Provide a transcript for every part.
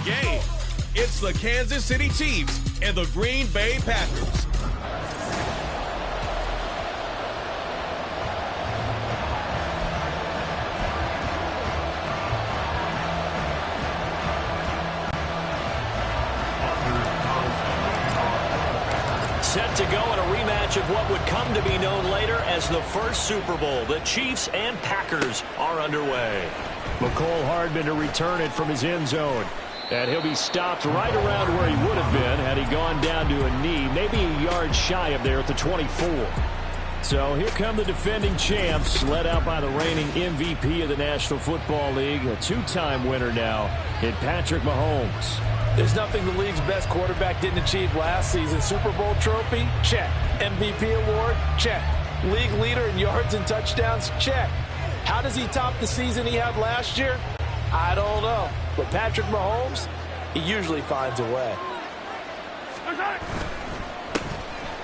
game. It's the Kansas City Chiefs and the Green Bay Packers. Set to go in a rematch of what would come to be known later as the first Super Bowl. The Chiefs and Packers are underway. McCole Hardman to return it from his end zone. And he'll be stopped right around where he would have been had he gone down to a knee, maybe a yard shy of there at the 24. So here come the defending champs, led out by the reigning MVP of the National Football League, a two-time winner now in Patrick Mahomes. There's nothing the league's best quarterback didn't achieve last season. Super Bowl trophy? Check. MVP award? Check. League leader in yards and touchdowns? Check. How does he top the season he had last year? I don't know. But Patrick Mahomes, he usually finds a way.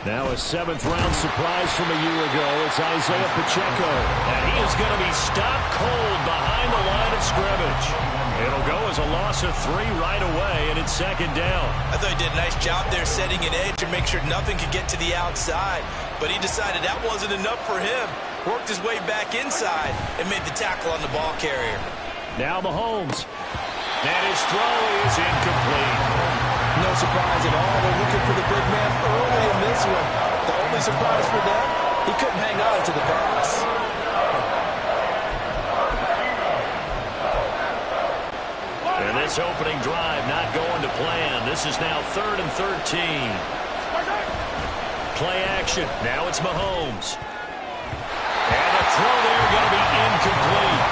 Now a seventh-round surprise from a year ago. It's Isaiah Pacheco. And he is going to be stopped cold behind the line of scrimmage. It'll go as a loss of 3 right away, and it's second down. I thought he did a nice job there setting an edge to make sure nothing could get to the outside. But he decided that wasn't enough for him. Worked his way back inside and made the tackle on the ball carrier. Now Mahomes. And his throw is incomplete. No surprise at all. They're looking for the big man early in this one. The only surprise for them, he couldn't hang on to the pass. And this opening drive not going to plan. This is now 3rd and 13. Play action. Now it's Mahomes. And the throw there going to be incomplete.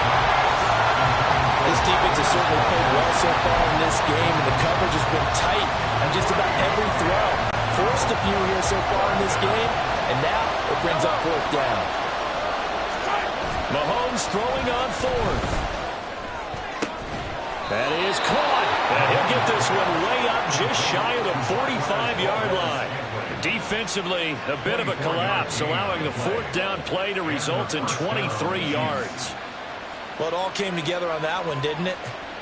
This defense has certainly played well so far in this game, and the coverage has been tight on just about every throw. Forced a few here so far in this game, and now it brings up 4th down. Mahomes throwing on 4th. That is caught. And he'll get this one way up just shy of the 45-yard line. Defensively, a bit of a collapse, allowing the 4th down play to result in 23 yards. Well, it all came together on that one, didn't it?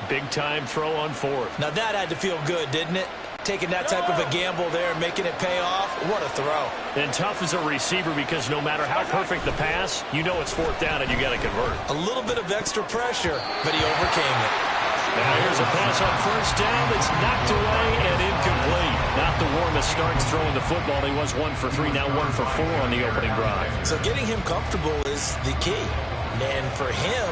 Big-time throw on 4th. Now that had to feel good, didn't it? Taking that type of a gamble there and making it pay off. What a throw. And tough as a receiver because no matter how perfect the pass, you know it's 4th down and you got to convert. A little bit of extra pressure, but he overcame it. Now here's a pass on 1st down that's knocked away and incomplete. Not the warmest starts throwing the football. He was 1 for 3, now 1 for 4 on the opening drive. So getting him comfortable is the key. And for him,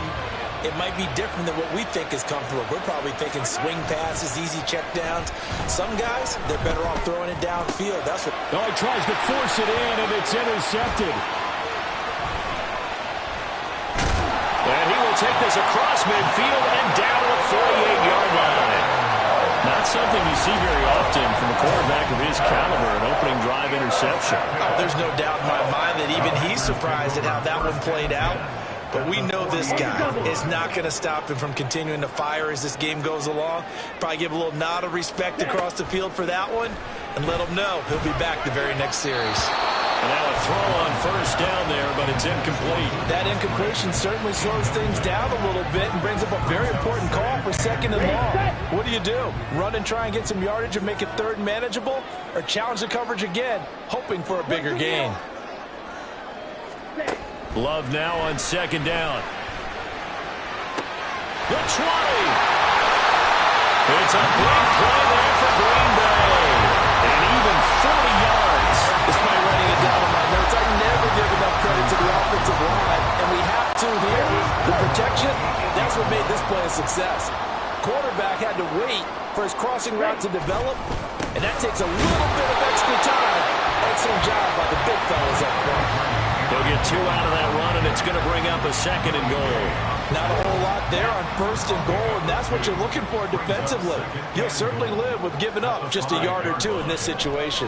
it might be different than what we think is comfortable. We're probably thinking swing passes, easy checkdowns. Some guys, they're better off throwing it downfield. That's what. Oh, he tries to force it in, and it's intercepted. And he will take this across midfield and down to the 48-yard line. Not something you see very often from a quarterback of his caliber, an opening drive interception. Oh, there's no doubt in my mind that even he's surprised at how that one played out. But we know this guy is not going to stop him from continuing to fire as this game goes along. Probably give a little nod of respect across the field for that one and let him know he'll be back the very next series. And now a throw on 1st down there, but it's incomplete. That incompletion certainly slows things down a little bit and brings up a very important call for 2nd and long. What do? Run and try and get some yardage and make it 3rd and manageable, or challenge the coverage again, hoping for a bigger gain? Love now on 2nd down. The 20. It's a big play there for Green Bay. And even 40 yards. Despite writing it down in my notes, I never give enough credit to the offensive line. And we have to here. The protection, that's what made this play a success. Quarterback had to wait for his crossing route to develop, and that takes a little bit of extra time. Excellent job by the big fellas up front. He'll get 2 out of that run, and it's going to bring up a 2nd and goal. Not a whole lot there on 1st and goal, and that's what you're looking for defensively. You'll certainly live with giving up just a yard or 2 in this situation.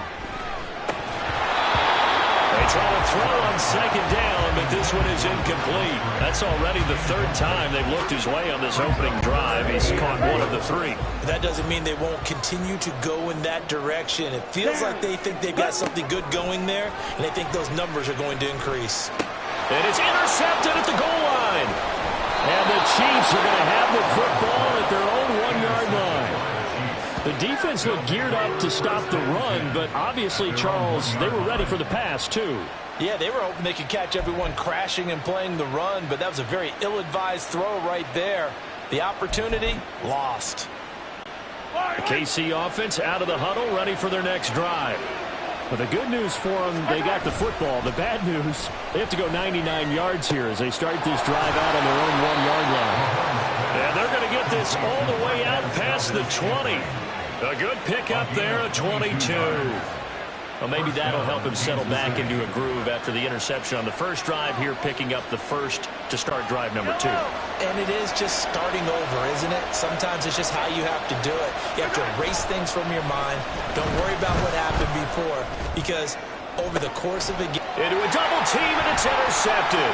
They try to throw on 2nd down, but this one is incomplete. That's already the 3rd time they've looked his way on this opening drive. He's caught 1 of the 3. That doesn't mean they won't continue to go in that direction. It feels like they think they've got something good going there, and they think those numbers are going to increase. And it's intercepted at the goal line. And the Chiefs are going to have the football at their own 1-yard line. The defense looked geared up to stop the run, but obviously, Charles, they were ready for the pass, too. Yeah, they were hoping they could catch everyone crashing and playing the run, but that was a very ill-advised throw right there. The opportunity, lost. The KC offense out of the huddle, ready for their next drive. But the good news for them, they got the football. The bad news, they have to go 99 yards here as they start this drive out on their own 1-yard line. And they're going to get this all the way out past the 20. A good pickup there, a 22. Well, maybe that'll help him settle back into a groove after the interception on the first drive here, picking up the first to start drive number 2. And it is just starting over, isn't it? Sometimes it's just how you have to do it. You have to erase things from your mind. Don't worry about what happened before, because over the course of the game... Into a double team, and it's intercepted.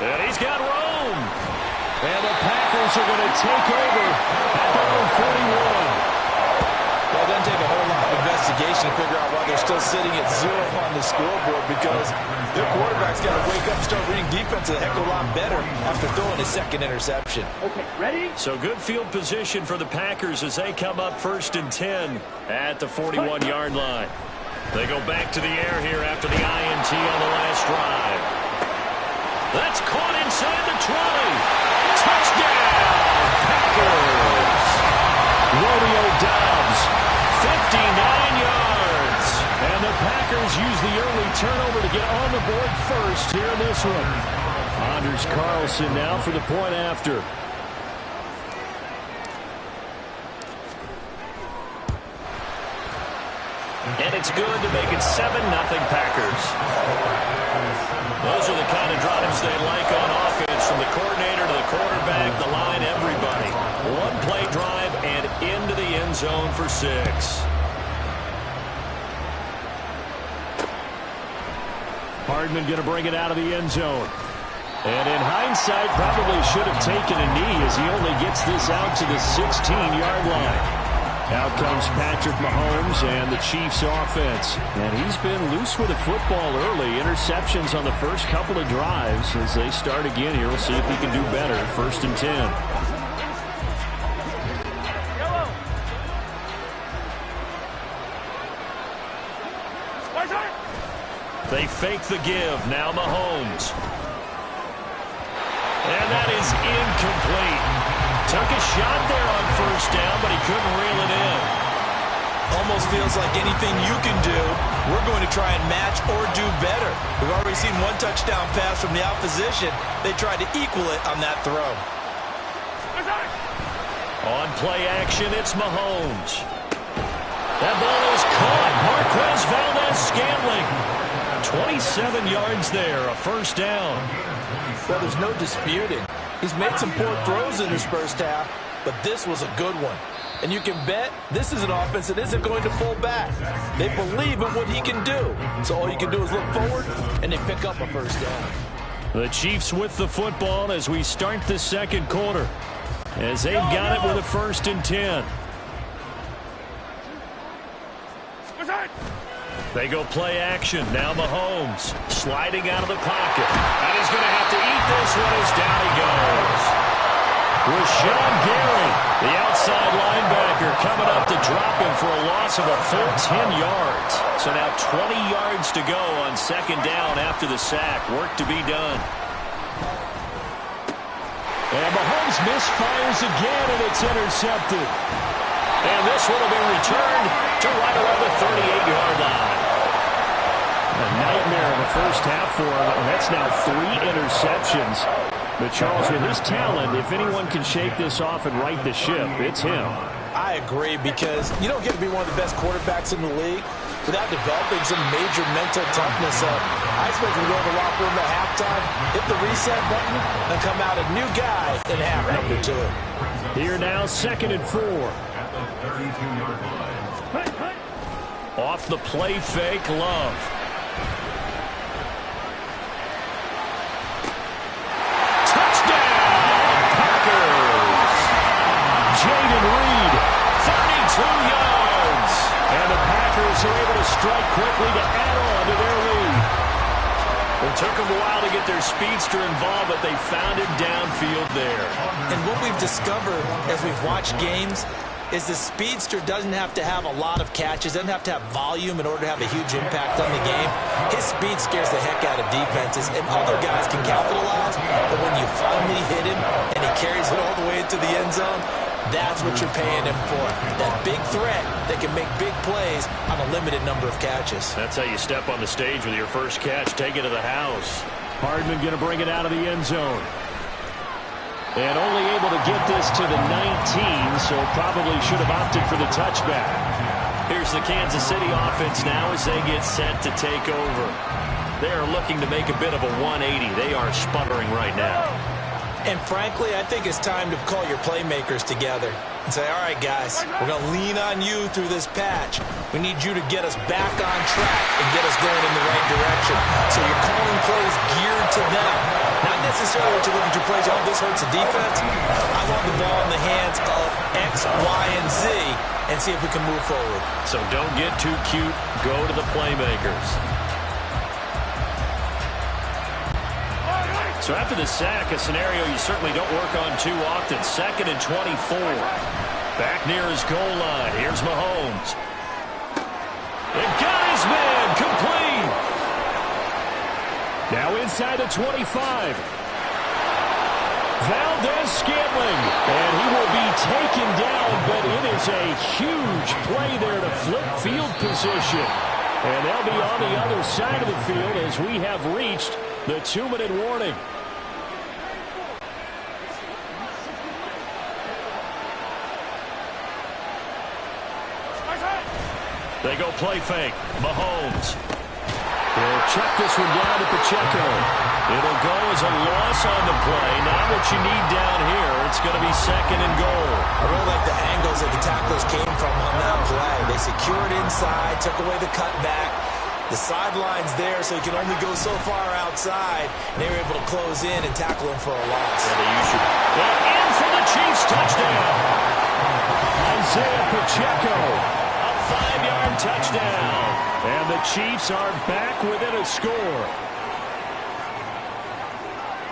And he's got room. And the Packers are going to take over at their own 41. Well, it doesn't take a whole lot of investigation to figure out why they're still sitting at 0 on the scoreboard, because their quarterback's got to wake up and start reading defense a heck of a lot better after throwing his second interception. Okay, ready? So good field position for the Packers as they come up 1st and 10 at the 41-yard line. They go back to the air here after the INT on the last drive. That's caught inside the 20. Touchdown, Packers! Romeo Doubs, 59 yards. And the Packers use the early turnover to get on the board first here in this one. Anders Carlson now for the point after. And it's good to make it 7-0 Packers. Those are the kind of drives they like on offense, from the coordinator to the quarterback, the line, everybody. One-play drive and into the end zone for 6. Hardman going to bring it out of the end zone. And in hindsight, probably should have taken a knee as he only gets this out to the 16-yard line. Out comes Patrick Mahomes and the Chiefs offense. And he's been loose with the football early. Interceptions on the first couple of drives. As they start again here, we'll see if he can do better. 1st and 10. They fake the give. Now Mahomes. And that is incomplete. Took a shot there on 1st down, but he couldn't reel it in. Almost feels like anything you can do, we're going to try and match or do better. We've already seen one touchdown pass from the opposition. They tried to equal it on that throw. On play action, it's Mahomes. That ball is caught. Marquez Valdes-Scantling. 27 yards there, a 1st down. Well, there's no disputing. He's made some poor throws in his first half, but this was a good one. And you can bet this is an offense that isn't going to pull back. They believe in what he can do. So all you can do is look forward, and they pick up a 1st down. The Chiefs with the football as we start the second quarter, as they've got it with a 1st and 10. They go play action. Now Mahomes sliding out of the pocket. And he's going to have to eat this one as down he goes. Rashawn Gary, the outside linebacker, coming up to drop him for a loss of a full 10 yards. So now 20 yards to go on 2nd down after the sack. Work to be done. And Mahomes misfires again, and it's intercepted. And this one will be returned to right around the 38-yard line. A nightmare of a first half for him, and that's now 3 interceptions. But Charles, with his talent, if anyone can shake this off and right the ship, it's him. I agree, because you don't get to be one of the best quarterbacks in the league without developing some major mental toughness. I expect him to go to the locker room at halftime, hit the reset button, and come out a new guy in half number 2. Here now, 2nd and 4. Off the play fake, Love. Jaden Reed, 32 yards. And the Packers are able to strike quickly to add on to their lead. It took them a while to get their speedster involved, but they found him downfield there. And what we've discovered as we've watched games, is the speedster doesn't have to have a lot of catches, doesn't have to have volume in order to have a huge impact on the game. His speed scares the heck out of defenses, and other guys can capitalize, but when you finally hit him and he carries it all the way into the end zone, that's what you're paying him for. That big threat that can make big plays on a limited number of catches. That's how you step on the stage with your first catch. Take it to the house. Hardman going to bring it out of the end zone. And only able to get this to the 19, so probably should have opted for the touchback. Here's the Kansas City offense now as they get set to take over. They are looking to make a bit of a 180. They are sputtering right now. And frankly, I think it's time to call your playmakers together and say, all right, guys, we're going to lean on you through this patch. We need you to get us back on track and get us going in the right direction. So you're calling plays geared to them. Not necessarily what you look at your plays, oh, this hurts the defense. I want the ball in the hands of X, Y, and Z and see if we can move forward. So don't get too cute. Go to the playmakers. So after the sack, a scenario you certainly don't work on too often. 2nd and 24. Back near his goal line. Here's Mahomes. And got his man complete. Now inside the 25. Valdez-Scantling. And he will be taken down, but it is a huge play there to flip field position. And they'll be on the other side of the field as we have reached the 2-minute warning. They go play fake. Mahomes. He'll check this one down to Pacheco. It'll go as a loss on the play. Not what you need down here. It's going to be 2nd and goal. I really like the angles that the tacklers came from on that play. They secured inside, took away the cutback. The sideline's there, so he can only go so far outside. And they were able to close in and tackle him for a loss. And in for the Chiefs touchdown. Isaiah Pacheco. 5-yard touchdown. And the Chiefs are back within a score.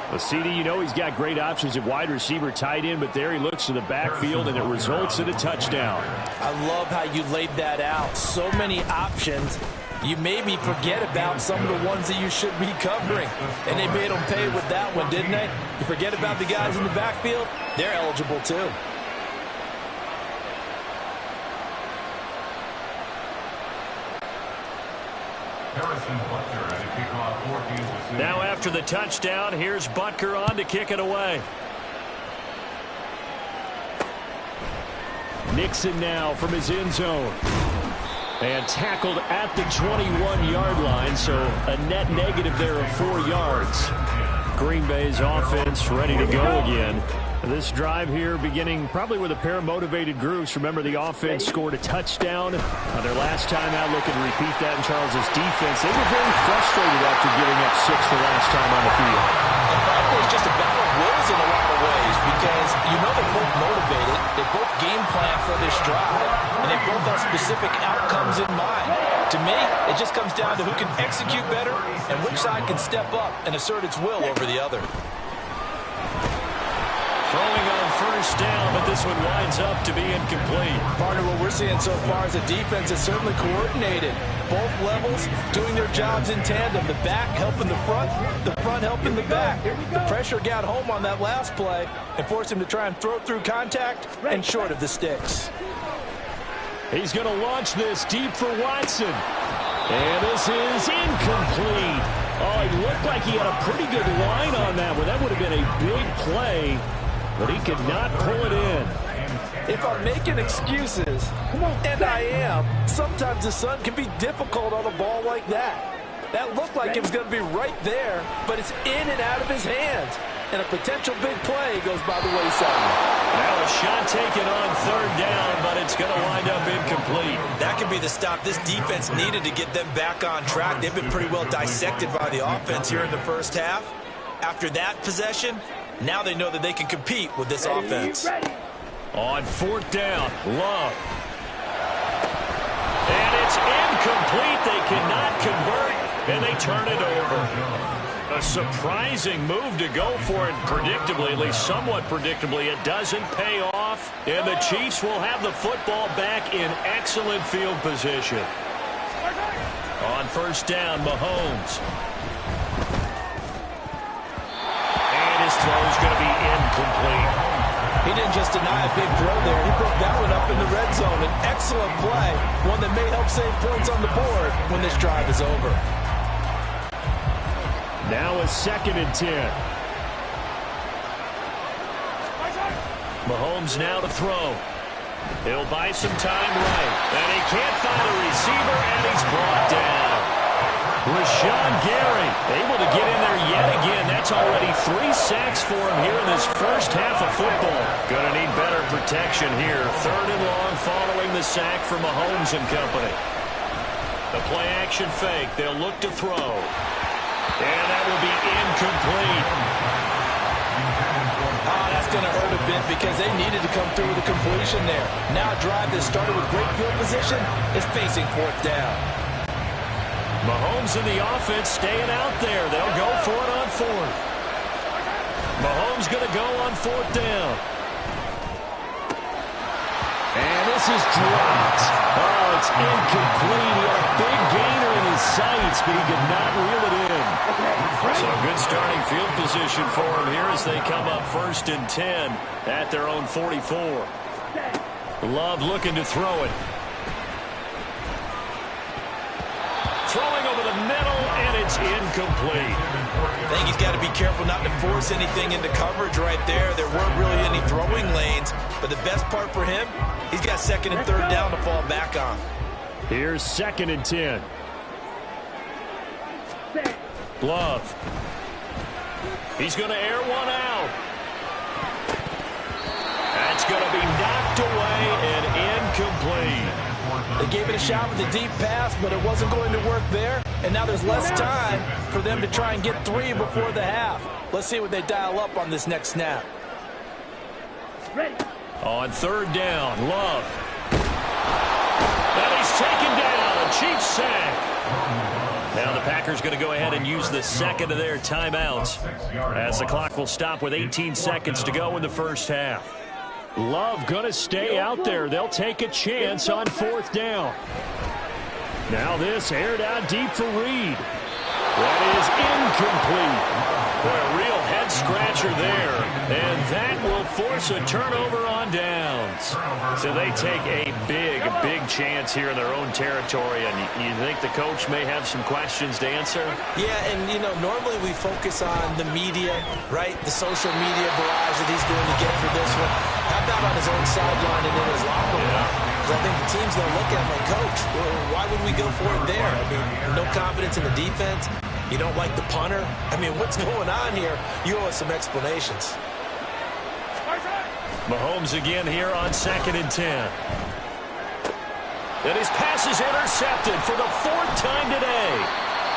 Well, CD, you know he's got great options at wide receiver, tight end, but there he looks to the backfield, and it results in a touchdown. I love how you laid that out. So many options. You maybe forget about some of the ones that you should be covering. And they made them pay with that one, didn't they? You forget about the guys in the backfield, they're eligible too. Now after the touchdown, here's Butker on to kick it away. Nixon now from his end zone. And tackled at the 21-yard line, so a net negative there of 4 yards. Green Bay's offense ready to go again. This drive here beginning probably with a pair of motivated groups. Remember, the offense scored a touchdown on their last time out. Looking to repeat that in Charles's defense. They were very frustrated after giving up 6 the last time on the field. And frankly, it's just a battle of wills in a lot of ways because you know they're both motivated. They both game plan for this drive, and they both have specific outcomes in mind. To me, it just comes down to who can execute better and which side can step up and assert its will over the other. Throwing on first down, but this one winds up to be incomplete. Partner, what we're seeing so far is the defense is certainly coordinated. Both levels doing their jobs in tandem. The back helping the front helping the back. The pressure got home on that last play and forced him to try and throw through contact and short of the sticks. He's going to launch this deep for Watson. And this is incomplete. Oh, it looked like he had a pretty good line on that one. That would have been a big play, but he could not pull it in. If I'm making excuses, and I am, sometimes the sun can be difficult on a ball like that. That looked like it was going to be right there, but it's in and out of his hands. And a potential big play goes by the wayside. Now a shot taken on 3rd down, but it's going to wind up incomplete. That could be the stop this defense needed to get them back on track. They've been pretty well dissected by the offense here in the first half. After that possession, now they know that they can compete with this offense. On 4th down, Love. And it's incomplete. They cannot convert, and they turn it over. A surprising move to go for it predictably, at least somewhat predictably. It doesn't pay off, and the Chiefs will have the football back in excellent field position. On first down, Mahomes. And his throw is going to be incomplete. He didn't just deny a big throw there. He put that one up in the red zone. An excellent play, one that may help save points on the board when this drive is over. Now a 2nd and 10. Mahomes now to throw. He'll buy some time right. And he can't find a receiver, and he's brought down. Rashawn Gary able to get in there yet again. That's already 3 sacks for him here in this first half of football. Going to need better protection here. 3rd and long following the sack from Mahomes and company. The play action fake. They'll look to throw. And that will be incomplete. Oh, that's going to hurt a bit because they needed to come through with a completion there. Now a drive that started with great field position is facing 4th down. Mahomes and the offense staying out there. They'll go for it on 4th. Mahomes going to go on 4th down. And this is dropped. Oh, it's incomplete. He had a big gainer in his sights, but he could not reel it in. So good starting field position for him here as they come up 1st and 10 at their own 44. Love looking to throw it. Throwing over the middle, and it's incomplete. I think he's got to be careful not to force anything into coverage right there. There weren't really any throwing lanes, but the best part for him, he's got 2nd and 3rd down to fall back on. Here's 2nd and 10. Love. He's going to air one out. That's going to be knocked away and incomplete. They gave it a shot with a deep pass, but it wasn't going to work there. And now there's less time for them to try and get 3 before the half. Let's see what they dial up on this next snap. On 3rd down, Love. And he's taken down. A Chiefs sack. Now the Packers going to go ahead and use the 2nd of their timeouts as the clock will stop with 18 seconds to go in the first half. Love going to stay out there. They'll take a chance on 4th down. Now this aired out deep for Reed. That is incomplete. Boy, a real head-scratcher there. And that will force a turnover on downs. So they take a big chance here in their own territory. And you think the coach may have some questions to answer? Yeah, and, you know, normally we focus on the media, right? The social media barrage that he's going to get for this one. How about on his own sideline and in his locker room? Because I think the team's going to look at him like, Coach, why would we go for it there? I mean, no confidence in the defense. You don't like the punter? I mean, what's going on here? You owe us some explanations. Mahomes again here on 2nd and 10. And his pass is intercepted for the 4th time today.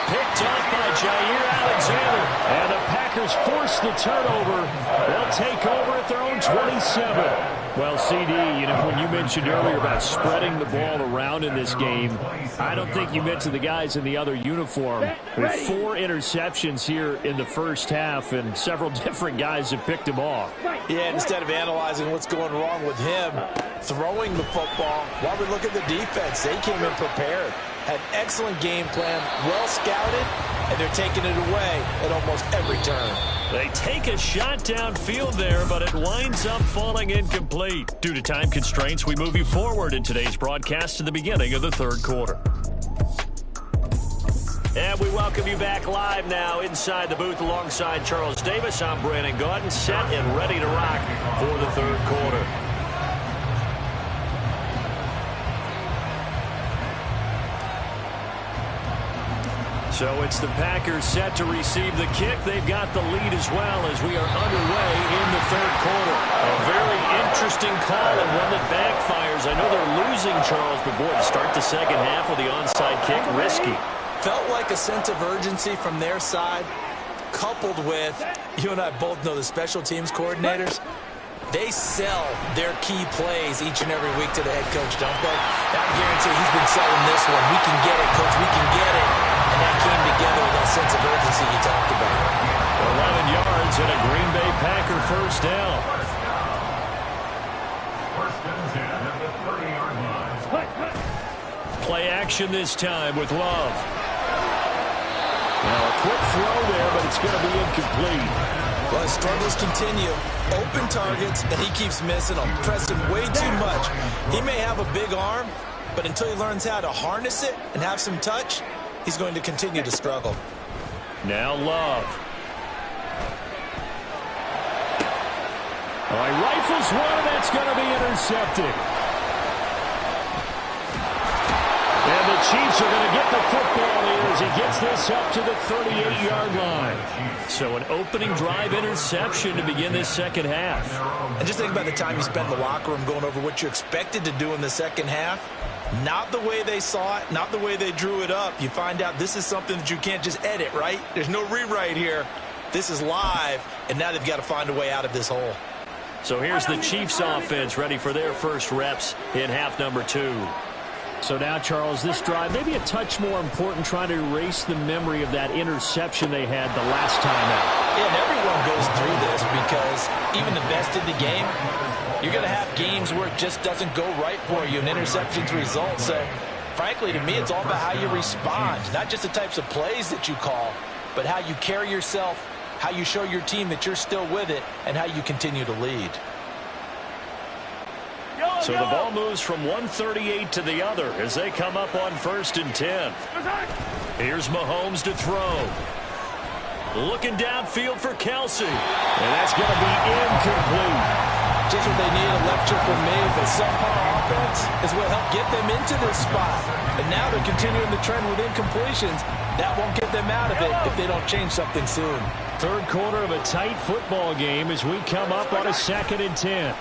Picked up by Jair Alexander. And the Packers force the turnover. They'll take over at their own 27. Well, CD, you know, when you mentioned earlier about spreading the ball around in this game, I don't think you mentioned the guys in the other uniform. With 4 interceptions here in the first half, and several different guys have picked him off. Yeah, instead of analyzing what's going wrong with him throwing the football, while we look at the defense, they came in prepared. Had an excellent game plan, well scouted, and they're taking it away at almost every turn. They take a shot downfield there, but it winds up falling incomplete. Due to time constraints, we move you forward in today's broadcast to the beginning of the 3rd quarter. And we welcome you back live now inside the booth alongside Charles Davis. I'm Brandon Gaudin, set and ready to rock for the 3rd quarter. So it's the Packers set to receive the kick. They've got the lead as well as we are underway in the 3rd quarter. A very interesting call and one that backfires. I know they're losing, Charles, but boy, to start the 2nd half with the onside kick, risky. Felt like a sense of urgency from their side, coupled with, you and I both know the special teams coordinators, they sell their key plays each and every week to the head coach, don't they? I guarantee he's been selling this one. We can get it, coach, we can get it. And that came together with that sense of urgency you talked about. 11 yards and a Green Bay Packer first down. Play action this time with Love. Now a quick throw there, but it's going to be incomplete. Well, his struggles continue. Open targets, and he keeps missing them, pressing way too much. He may have a big arm, but until he learns how to harness it and have some touch, he's going to continue to struggle. Now Love. All right, rifles one, and that's going to be intercepted. And the Chiefs are going to get the football here as he gets this up to the 38-yard line. So an opening drive interception to begin this second half. And just think about the time you spent in the locker room going over what you expected to do in the second half. Not the way they saw it, not the way they drew it up. You find out this is something that you can't just edit, right? There's no rewrite here. This is live, and now they've got to find a way out of this hole. So here's the Chiefs offense ready for their first reps in half number 2. So now, Charles, this drive maybe a touch more important, trying to erase the memory of that interception they had the last time out. Yeah, and everyone goes through this because even the best in the game, you're going to have games where it just doesn't go right for you, and interceptions result. So, frankly, to me, it's all about how you respond, not just the types of plays that you call, but how you carry yourself, how you show your team that you're still with it, and how you continue to lead. So the ball moves from 138 to the other as they come up on 1st and 10. Here's Mahomes to throw. Looking downfield for Kelsey. And that's going to be incomplete. Just what they need, a lecture from me. But subpar offense is what helped get them into this spot. And now they're continuing the trend with incompletions. That won't get them out of it if they don't change something soon. Third quarter of a tight football game as we come up on a 2nd and 10.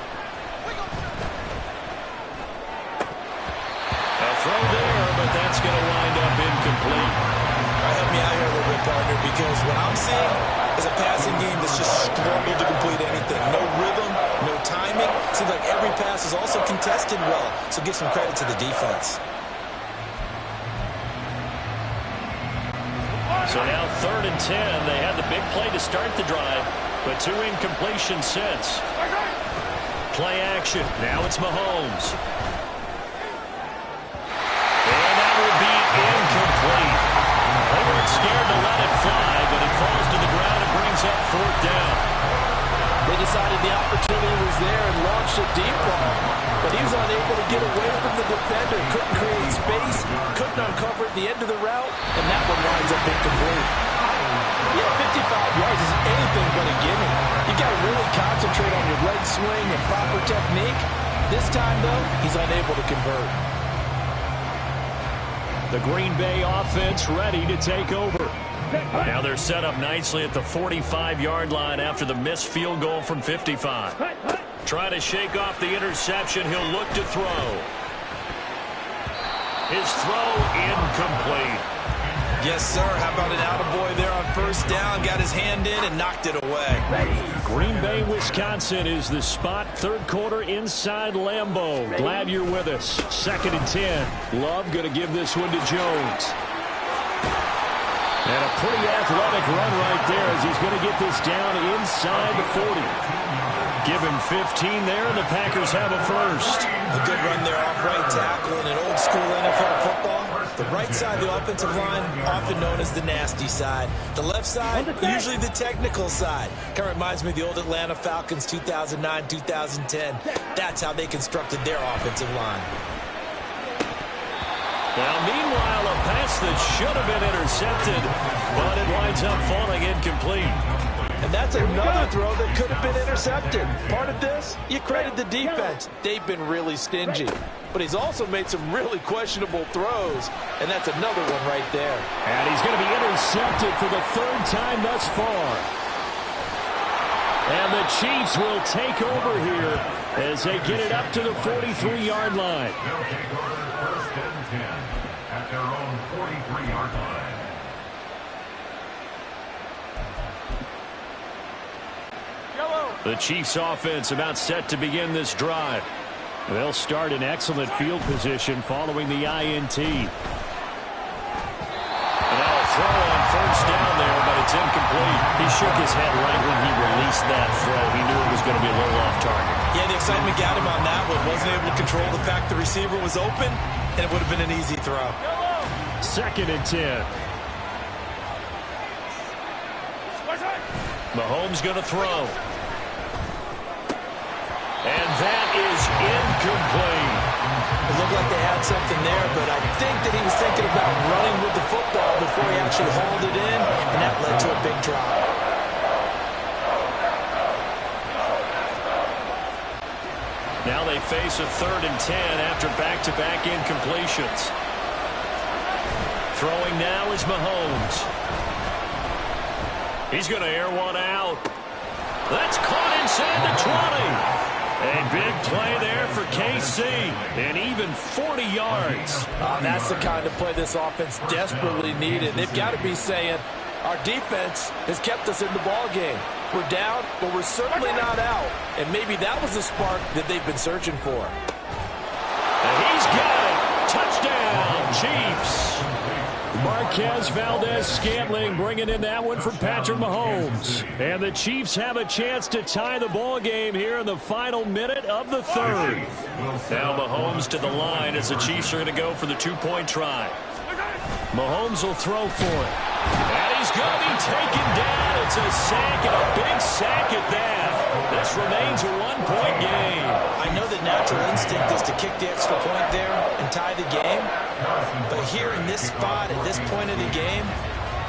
Throw there, but that's going to wind up incomplete. All right, help me out here a little bit, partner, because what I'm seeing is a passing game that's just struggled to complete anything. No rhythm, no timing. Seems like every pass is also contested well, so give some credit to the defense. So now 3rd and 10. They had the big play to start the drive, but 2 incompletions since. Play action. Now it's Mahomes. Incomplete. They weren't scared to let it fly, but it falls to the ground and brings up 4th down. They decided the opportunity was there and launched a deep ball, but he was unable to get away from the defender, couldn't create space, couldn't uncover at the end of the route, and that one winds up incomplete. Yeah, 55 yards is anything but a gimme. You got to really concentrate on your leg swing and proper technique. This time, though, he's unable to convert. The Green Bay offense ready to take over. Now they're set up nicely at the 45-yard line after the missed field goal from 55. Trying to shake off the interception. He'll look to throw. His throw incomplete. Yes, sir. How about an attaboy there on 1st down? Got his hand in and knocked it away. Green Bay, Wisconsin is the spot. 3rd quarter inside Lambeau. Glad you're with us. 2nd and 10. Love going to give this one to Jones. And a pretty athletic run right there as he's going to get this down inside the 40. Give him 15 there, and the Packers have a first. A good run there off right tackle in an old-school NFL football. The right side of the offensive line, often known as the nasty side. The left side, usually the technical side. Kind of reminds me of the old Atlanta Falcons 2009, 2010. That's how they constructed their offensive line. Now, meanwhile, a pass that should have been intercepted, but it winds up falling incomplete. And that's another throw that could have been intercepted. Part of this, you credit the defense. They've been really stingy. But he's also made some really questionable throws, and that's another one right there. And he's going to be intercepted for the 3rd time thus far. And the Chiefs will take over here as they get it up to the 43-yard line. At their own 43-yard line. The Chiefs offense about set to begin this drive. They'll start in excellent field position following the INT. And now a throw on 1st down there, but it's It's incomplete. He shook his head right when he released that throw. He knew it was going to be a little off target. Yeah, the excitement got him on that one. Wasn't able to control the fact the receiver was open, and it would have been an easy throw. 2nd and 10. Mahomes going to throw. And that is incomplete. It looked like they had something there, but I think that he was thinking about running with the football before he actually hauled it in, and that led to a big drop. Now they face a 3rd and 10 after back-to-back incompletions. Throwing now is Mahomes. He's going to air one out. That's caught inside the 20. A big play there for KC, and even 40 yards. That's the kind of play this offense desperately needed. They've got to be saying, our defense has kept us in the ball game. We're down, but we're certainly not out. And maybe that was the spark that they've been searching for. And he's got it. Touchdown, Chiefs. Marquez Valdez-Scantling bringing in that one from Patrick Mahomes. And the Chiefs have a chance to tie the ball game here in the final minute of the 3rd. Now Mahomes to the line as the Chiefs are going to go for the 2-point try. Mahomes will throw for it. And he's going to be taken down. It's a sack, and a big sack at that. This remains a 1-point game. I know the natural instinct is to kick the extra point there and tie the game. But here in this spot, at this point of the game,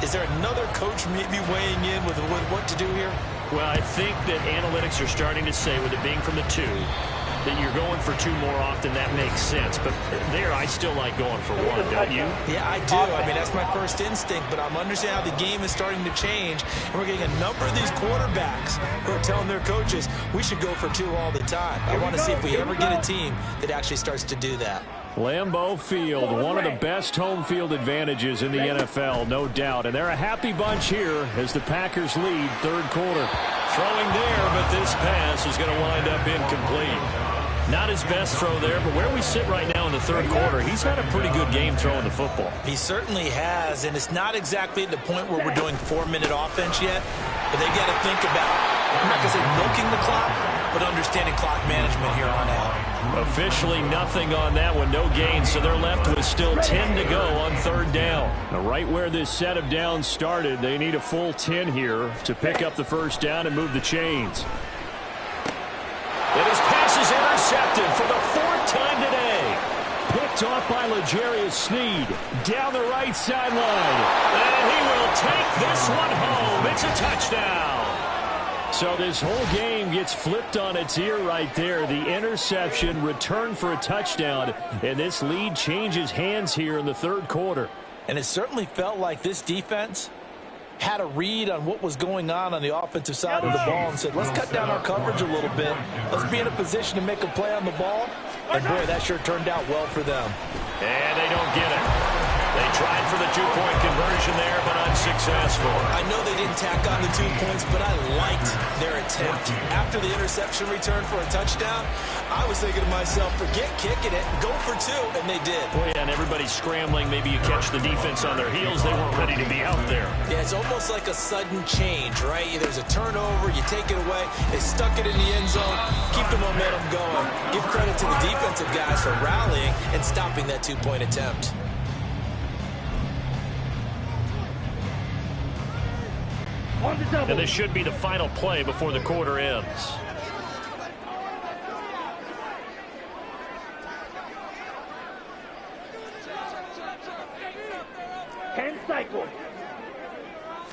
is there another coach maybe weighing in with what to do here? Well, I think that analytics are starting to say, with it being from the 2, that you're going for 2 more often. That makes sense. But there, I still like going for 1, don't you? Yeah, I do. I mean, that's my first instinct. But I'm understanding how the game is starting to change. And we're getting a number of these quarterbacks who are telling their coaches, we should go for 2 all the time. I want to see if we ever get a team that actually starts to do that. Lambeau Field, one of the best home field advantages in the NFL, no doubt. And they're a happy bunch here as the Packers lead 3rd quarter. Throwing there, but this pass is going to wind up incomplete. Not his best throw there, but where we sit right now in the 3rd quarter, he's had a pretty good game throwing the football. He certainly has, and it's not exactly at the point where we're doing 4-minute offense yet, but they got to think about, I'm not going to say milking the clock, but understanding clock management here on out. Officially nothing on that one, no gain, so they're left with still 10 to go on 3rd down. Now, right where this set of downs started, they need a full 10 here to pick up the 1st down and move the chains. And his pass is intercepted for the 4th time today. Picked off by L'Jarius Sneed down the right sideline. And he will take this one home. It's a touchdown. So this whole game gets flipped on its ear right there. The interception, return for a touchdown, and this lead changes hands here in the 3rd quarter. And it certainly felt like this defense had a read on what was going on the offensive side of the ball and said, let's cut down our coverage a little bit. Let's be in a position to make a play on the ball. And, boy, that sure turned out well for them. And they don't get it. They tried for the 2-point conversion there, but unsuccessful. I know they didn't tack on the 2 points, but I liked their attempt. After the interception return for a touchdown, I was thinking to myself, forget kicking it, go for 2, and they did. Well, yeah, and everybody's scrambling. Maybe you catch the defense on their heels. They weren't ready to be out there. Yeah, it's almost like a sudden change, right? There's a turnover, you take it away, they stuck it in the end zone, keep the momentum going. Give credit to the defensive guys for rallying and stopping that 2-point attempt. And this should be the final play before the quarter ends.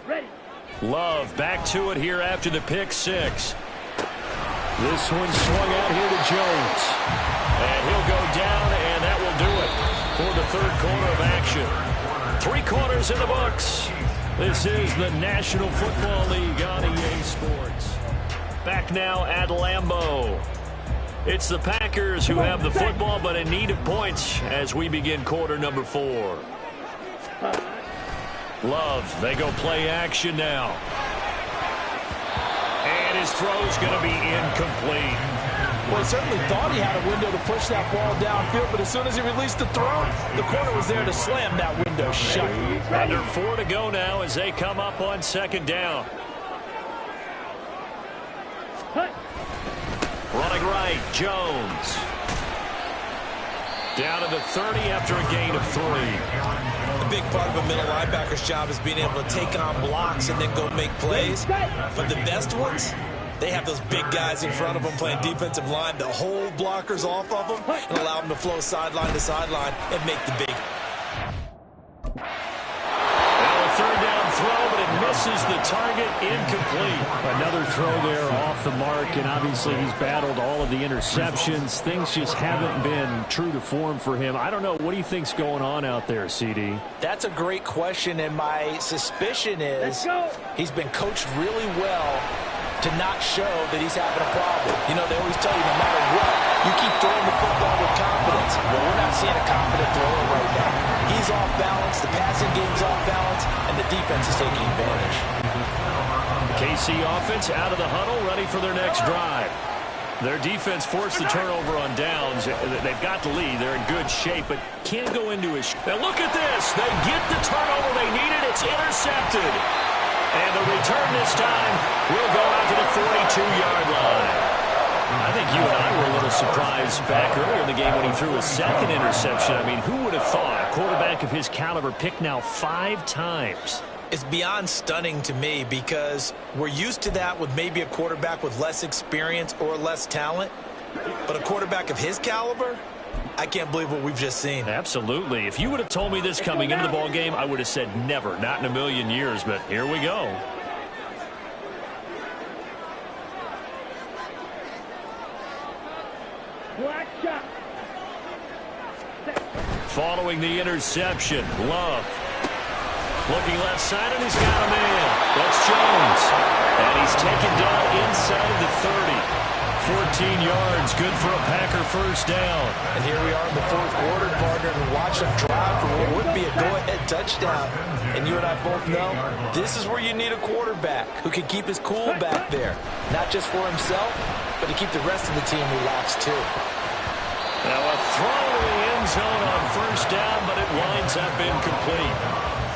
Ready. Love back to it here after the pick 6. This one swung out here to Jones. And he'll go down, and that will do it for the 3rd quarter of action. 3 quarters in the books. This is the National Football League on EA Sports. Back now at Lambeau. It's the Packers who have the football, but in need of points as we begin quarter number 4. Love, they go play action now. And his throw's going to be incomplete. Well, he certainly thought he had a window to push that ball downfield, but as soon as he released the throw, the corner was there to slam that window shut. Under 4 to go now as they come up on second down. Running right, Jones. Down to the 30 after a gain of 3. A big part of a middle linebacker's job is being able to take on blocks and then go make plays. But the best ones, they have those big guys in front of them playing defensive line that hold blockers off of them and allow them to flow sideline to sideline and make the big. Now a third down throw, but it misses the target, incomplete. Another throw there off the mark, and obviously he's battled all of the interceptions. Things just haven't been true to form for him. I don't know. What do you think's going on out there, CD? That's a great question, and my suspicion is he's been coached really well to not show that he's having a problem. You know, they always tell you no matter what, you keep throwing the football with confidence. Well, we're not seeing a confident thrower right now. He's off balance, the passing game's off balance, and the defense is taking advantage. KC offense out of the huddle, ready for their next drive. Their defense forced the turnover on downs. They've got the lead. They're in good shape, but can't go into it. Now look at this. They get the turnover they needed. It's intercepted. And the return this time will go out to the 42-yard line. I think you and I were a little surprised back earlier in the game when he threw his second interception. I mean, who would have thought a quarterback of his caliber picked now 5 times? It's beyond stunning to me because we're used to that with maybe a quarterback with less experience or less talent. But a quarterback of his caliber, I can't believe what we've just seen. Absolutely. If you would have told me this coming into the ball game, I would have said never, not in a million years, but here we go. Following the interception, Love. Looking left side, and he's got a man. That's Jones. And he's taken down inside the 30. 14 yards, good for a Packer first down. And here we are in the fourth quarter, partner, and watch them drive for what would be a go-ahead touchdown. And you and I both know this is where you need a quarterback who can keep his cool back there. Not just for himself, but to keep the rest of the team relaxed too. Now a throw to the end zone on first down, but it winds up incomplete.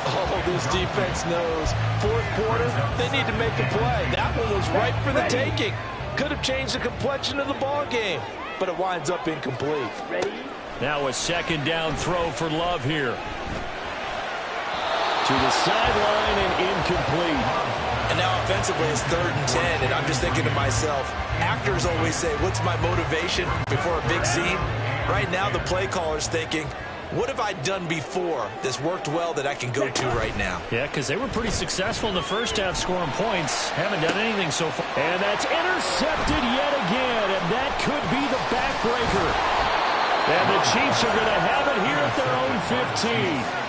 Oh, this defense knows. Fourth quarter, they need to make a play. That one was ripe for the taking. Could have changed the complexion of the ball game, but it winds up incomplete. Now a second down throw for Love here. To the sideline and incomplete. And now offensively it's 3rd and 10, and I'm just thinking to myself, actors always say, what's my motivation before a big scene? Right now the play caller's thinking, what have I done before that's worked well that I can go to right now? Yeah, because they were pretty successful in the first half scoring points. Haven't done anything so far. And that's intercepted yet again, and that could be the backbreaker. And the Chiefs are going to have it here at their own 15.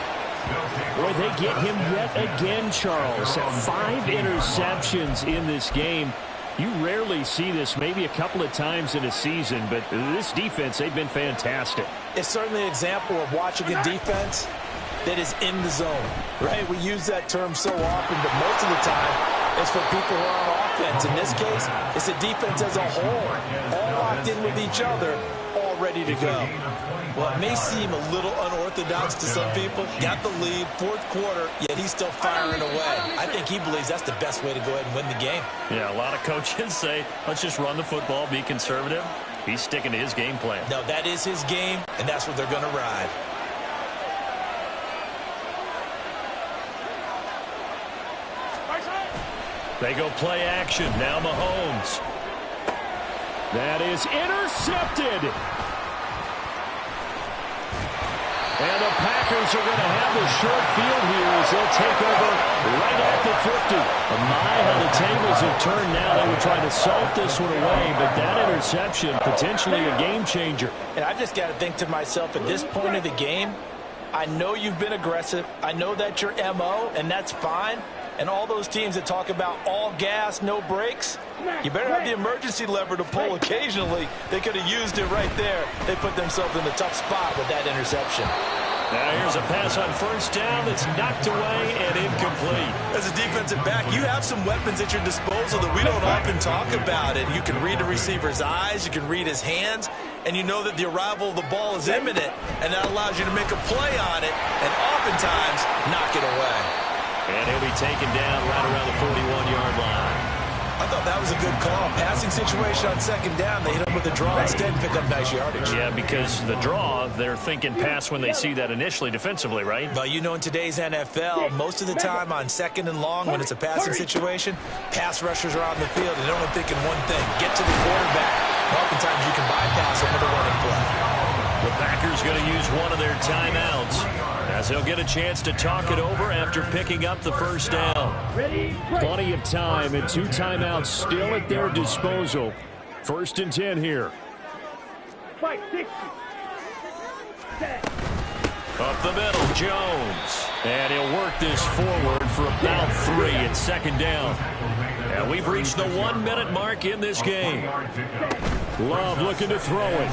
Boy, they get him yet again, Charles. 5 interceptions in this game. You rarely see this, maybe a couple of times in a season, but this defense, they've been fantastic. It's certainly an example of watching a defense that is in the zone, right? We use that term so often, but most of the time it's for people who are on offense. In this case, it's a defense as a whole, all locked in with each other, all ready to go. Well, it may seem a little unorthodox to some people. Got the lead, fourth quarter, yet he's still firing away. I think he believes that's the best way to go ahead and win the game. Yeah, a lot of coaches say, let's just run the football, be conservative. He's sticking to his game plan. No, that is his game, and that's what they're going to ride. They go play action. Now Mahomes. That is intercepted. And the Packers are going to have the short field here as they'll take over right at the 50. My, how the tables have turned now. They were trying to salt this one away, but that interception, potentially a game changer. And I've just got to think to myself, at this point of the game, I know you've been aggressive. I know that's your MO, and that's fine. And all those teams that talk about all gas, no brakes, you better have the emergency lever to pull occasionally. They could have used it right there. They put themselves in a tough spot with that interception. Now here's a pass on first down that's knocked away and incomplete. As a defensive back, you have some weapons at your disposal that we don't often talk about. And you can read the receiver's eyes, you can read his hands, and you know that the arrival of the ball is imminent, and that allows you to make a play on it and oftentimes knock it away. And he'll be taken down right around the 41-yard line. I thought that was a good call. Passing situation on second down, they hit him with a draw instead and pick up nice yardage. Yeah, because the draw, they're thinking pass when they see that initially defensively, right? But you know, in today's NFL, most of the time on second and long, when it's a passing situation, pass rushers are on the field and they're only thinking one thing: get to the quarterback. Oftentimes you can bypass them with a running play. The Packers going to use one of their timeouts, as they'll get a chance to talk it over after picking up the first down. Plenty of time and 2 timeouts still at their disposal. 1st and 10 here. Up the middle, Jones. And he'll work this forward for about 3 at 2nd down. And we've reached the 1-minute mark in this game. Love looking to throw it.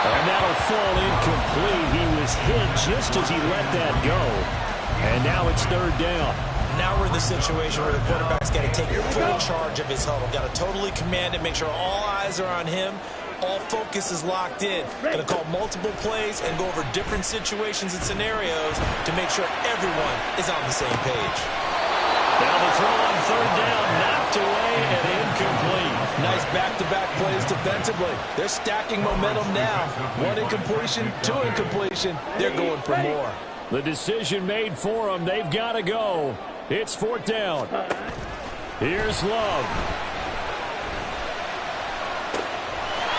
And that'll fall incomplete. He was hit just as he let that go. And now it's 3rd down. Now we're in the situation where the quarterback's got to take full charge of his huddle. Got to totally command it, make sure all eyes are on him. All focus is locked in. Going to call multiple plays and go over different situations and scenarios to make sure everyone is on the same page. Now the throw on 3rd down, knocked away and incomplete. Nice back-to-back plays defensively. They're stacking momentum now. 1 incompletion, 2 incompletion. They're going for more. The decision made for them. They've got to go. It's 4th down. Here's Love.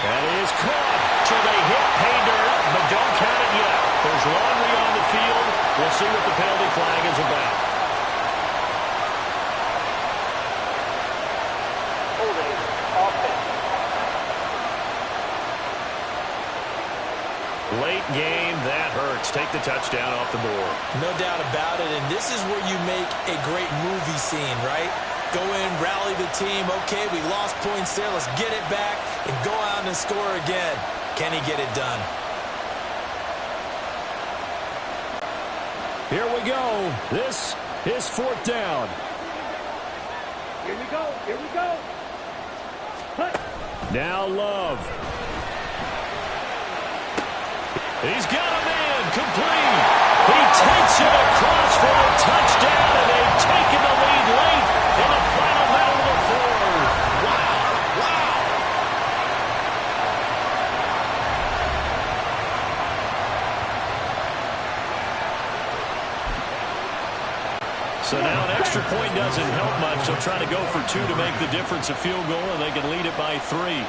That is caught. So they hit pay dirt, but don't count it yet. There's laundry on the field. We'll see what the penalty flag is about. Late game, that hurts. Take the touchdown off the board. No doubt about it, and this is where you make a great movie scene, right? Go in, rally the team. Okay, we lost points there. Let's get it back and go out and score again. Can he get it done? Here we go. This is 4th down. Here we go. Here we go. Now Love. He's got a man complete. He takes it across for a touchdown, and they've taken the lead late in the final minute of the 4th. Wow, wow. So now an extra point doesn't help much. They'll try to go for 2 to make the difference a field goal, and they can lead it by 3.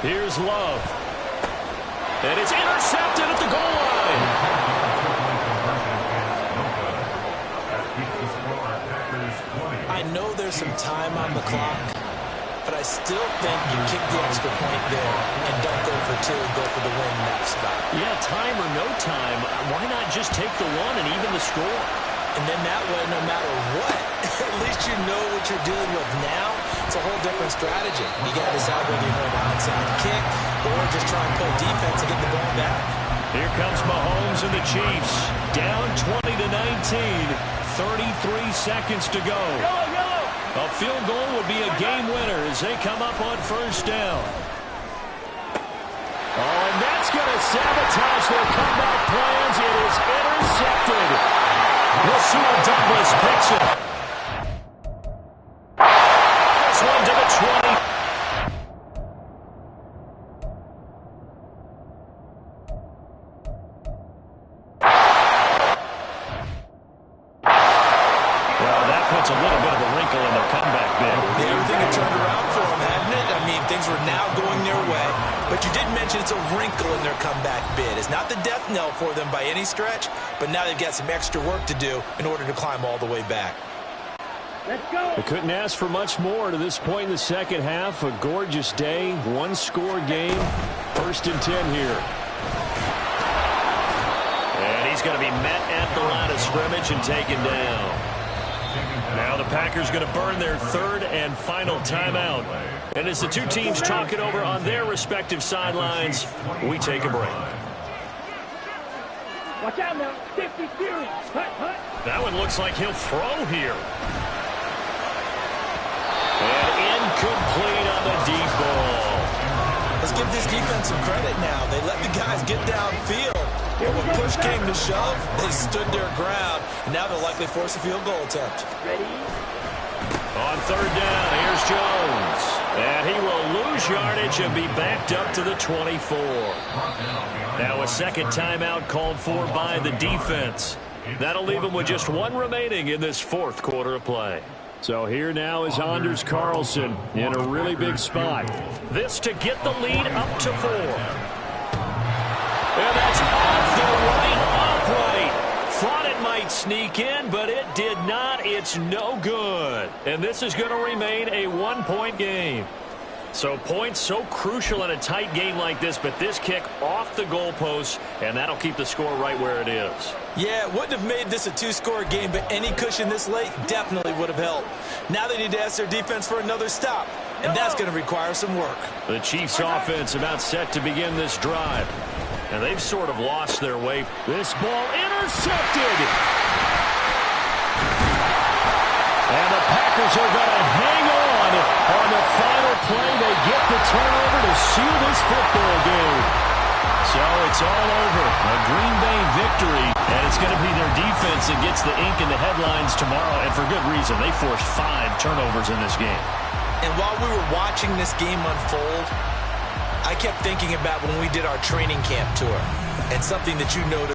Here's Love. And it's intercepted at the goal line. I know there's some time on the clock, but I still think you kick the extra point there and don't go for 2 and go for the win in that spot. Yeah, time or no time, why not just take the 1 and even the score? And then that way, no matter what, at least you know what you're dealing with now. It's a whole different strategy. You got to decide whether you're going to onside kick or just try and play defense and get the ball back. Here comes Mahomes and the Chiefs. Down 20-19. 33 seconds to go. A field goal would be a game winner as they come up on 1st down. Oh, and that's going to sabotage their comeback plans. It is intercepted. Rasul Douglas picks it. This one to the 20. Well, that puts a little bit of a wrinkle in their comeback bid. Everything had turned around for them, hadn't it? I mean, things were now going their way. But you did mention it's a wrinkle in their comeback bid. It's not the death knell for them by any stretch, but now they've got some extra work to do in order to climb all the way back. Let's go. They couldn't ask for much more to this point in the second half. A gorgeous day, 1-score game. 1st and 10 here. And he's going to be met at the line of scrimmage and taken down. Now the Packers going to burn their third and final timeout. And as the two teams talk it over on their respective sidelines, we take a break. Watch out now. 50 serious. Hut, hut. That one looks like he'll throw here. And incomplete on the deep ball. Let's give this defense some credit now. They let the guys get downfield. But when push came to shove, they stood their ground. And now they'll likely force a field goal attempt. Ready? On third down, here's Jones. And he will lose yardage and be backed up to the 24. Now a second timeout called for by the defense. That'll leave him with just one remaining in this fourth quarter of play. So here now is Anders Carlson in a really big spot. This to get the lead up to 4. And that's off the right upright. Thought it might sneak in, but it did not. It's no good. And this is going to remain a one-point game. So points so crucial in a tight game like this, but this kick off the goalpost, and that'll keep the score right where it is. Yeah, it wouldn't have made this a two-score game, but any cushion this late definitely would have helped. Now they need to ask their defense for another stop, and that's going to require some work. The Chiefs offense about set to begin this drive. And they've sort of lost their way. This ball intercepted. And the Packers are going to hang on the final play. They get the turnover to seal this football game. So it's all over. A Green Bay victory. And it's going to be their defense that gets the ink in the headlines tomorrow. And for good reason. They forced 5 turnovers in this game. And while we were watching this game unfold, I kept thinking about when we did our training camp tour and something that you noticed.